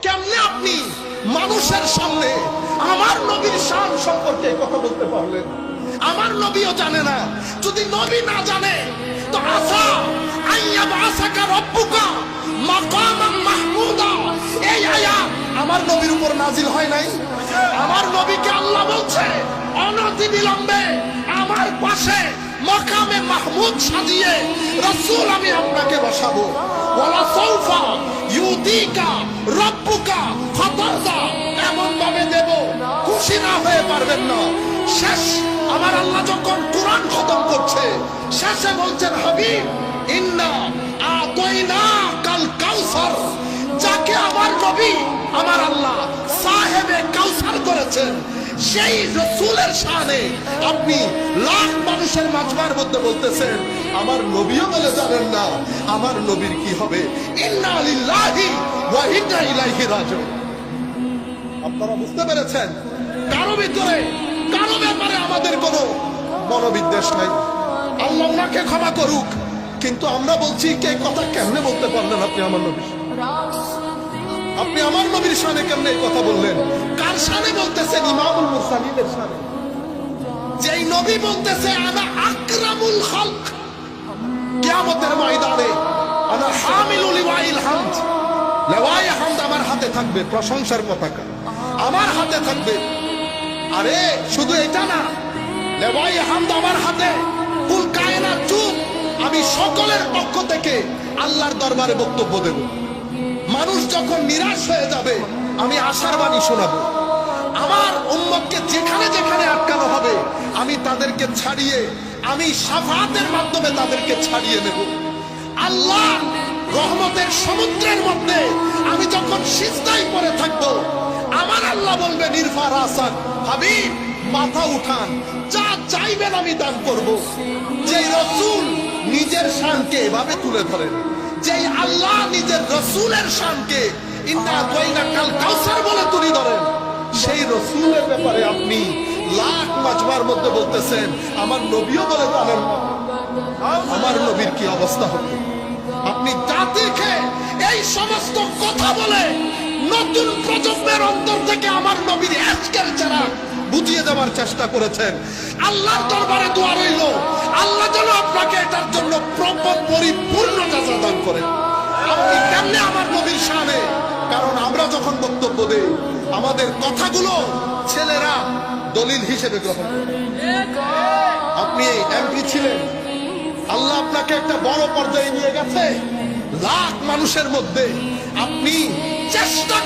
কেমনে আপনি মানুষের সামনে আমার নবীর শান সম্পর্কে কথা বলতে পারলেন? আমার নবীও জানে না। যদি নবী না জানে তো আসা আইয়া বাসাকা রব্বুকা মাকামান মাহমুদা, এই আয়াত আমার নবীর উপর নাজিল হয় নাই? আমার নবীকে আল্লাহ বলছে অনতি বিলম্বে আমার পাশে মাকামে মাহমুদ সাজিয়ে রাসূল আমি আপনাকে বসাবো। ওয়ালা সাউফা ইউতিকা রব্বুকা ফাতারদা, এমন ভাবে দেব খুশি না হয়ে পারবেন না। শেষ আমার আল্লাহ যখন কোরআন খতম করছে শেষে বলছেন হাবিব ইন্না আতাইনাকাল কাউসার, যাকে আমার নবী আমার আল্লাহ সাহেবে কাউসার করেছেন সেই রাসূলের শানে আপনি লাখ মানুষের মাঝবার মধ্যে বলতেছেন আমার নবীও বলে জানেন না আমার নবীর কি হবে। ইন্না লিল্লাহি ওয়া ইন্না ইলাইহি রাজিউন। আপনারা বুঝতে পেরেছেন? কারো ভিতরে কারো ব্যাপারে আমাদের কোনো মনোবিদ্বেষ নাই। আল্লাহ ওনাকে ক্ষমা করুক, কিন্তু আমরা বলছি কে কথা কেমনে বলতে পারলেন আপনি আমার নবীর? আপনি আমার নবীর শানে কেমনে এই কথা বললেন? কার শানে বলতেছেন? ইমামুল মুরসালিনের শানে। যেই নবী বলতেছে আনা আকরামুল খালক, কিয়ামতের ময়দানে আনা হামিলু লিওয়াইল হামদ, লিওয়ায়ে হামদ আমার হাতে থাকবে, প্রশংসার পতাকা আমার হাতে থাকবে। আরে শুধু এটা না, লিওয়ায়ে হামদ আমার হাতে, কুল কায়নাত চুপ, আমি সকলের পক্ষ থেকে আল্লাহর দরবারে বক্তব্য দেব। মানুষ যখন নিরাশ হয়ে যাবে আমি আশার বাণী শোনাবো। আমার উম্মতকে যেখানে যেখানে আটকানো হবে আমি তাদেরকে ছাড়িয়ে, আমি শাফাআতের মাধ্যমে তাদেরকে ছাড়িয়ে নেব। আল্লাহ রহমতের সমুদ্রের মধ্যে আমি যখন সিজদায় পড়ে থাকবো আমার আল্লাহ বলবে নিরফা রাসাক, হাবিব মাথা উঠান, যা চাইবেন আমি দান করব। যেই রাসূল নিজের শানকে এভাবে তুলে ধরেন, যেই আল্লাহ নিজের রাসূলের শানকে ইন্না আতাইনাকাল কাউসার বলে তুলে ধরেন, সেই রাসূলের ব্যাপারে আপনি লাখ মাজবার মধ্যে বলতেছেন আমার নবীও বলে জানেন না। আমার নবীর কি অবস্থা হবে? আপনি জাতিকে এই সমস্ত কথা বলে নতুন প্রজন্মের অন্তর থেকে আমার নবীর আজকের যারা বুঝিয়ে দেওয়ার চেষ্টা করেছেন। আল্লাহর দরবারে দোয়া রইল আল্লাহ যেন আপনাকে এটার জন্য পরিপূর্ণ যাজা দান করেন। আপনি কেমনে আমার নবীর শানে? কারণ আমরা যখন বক্তব্য দেই আমাদের কথাগুলো ছেলেরা দলিল হিসেবে গ্রহণ করে। আপনি এমপি ছিলেন, আল্লাহ আপনাকে একটা বড় পর্যায়ে নিয়ে গেছে, লাখ মানুষের মধ্যে আপনি চেষ্টা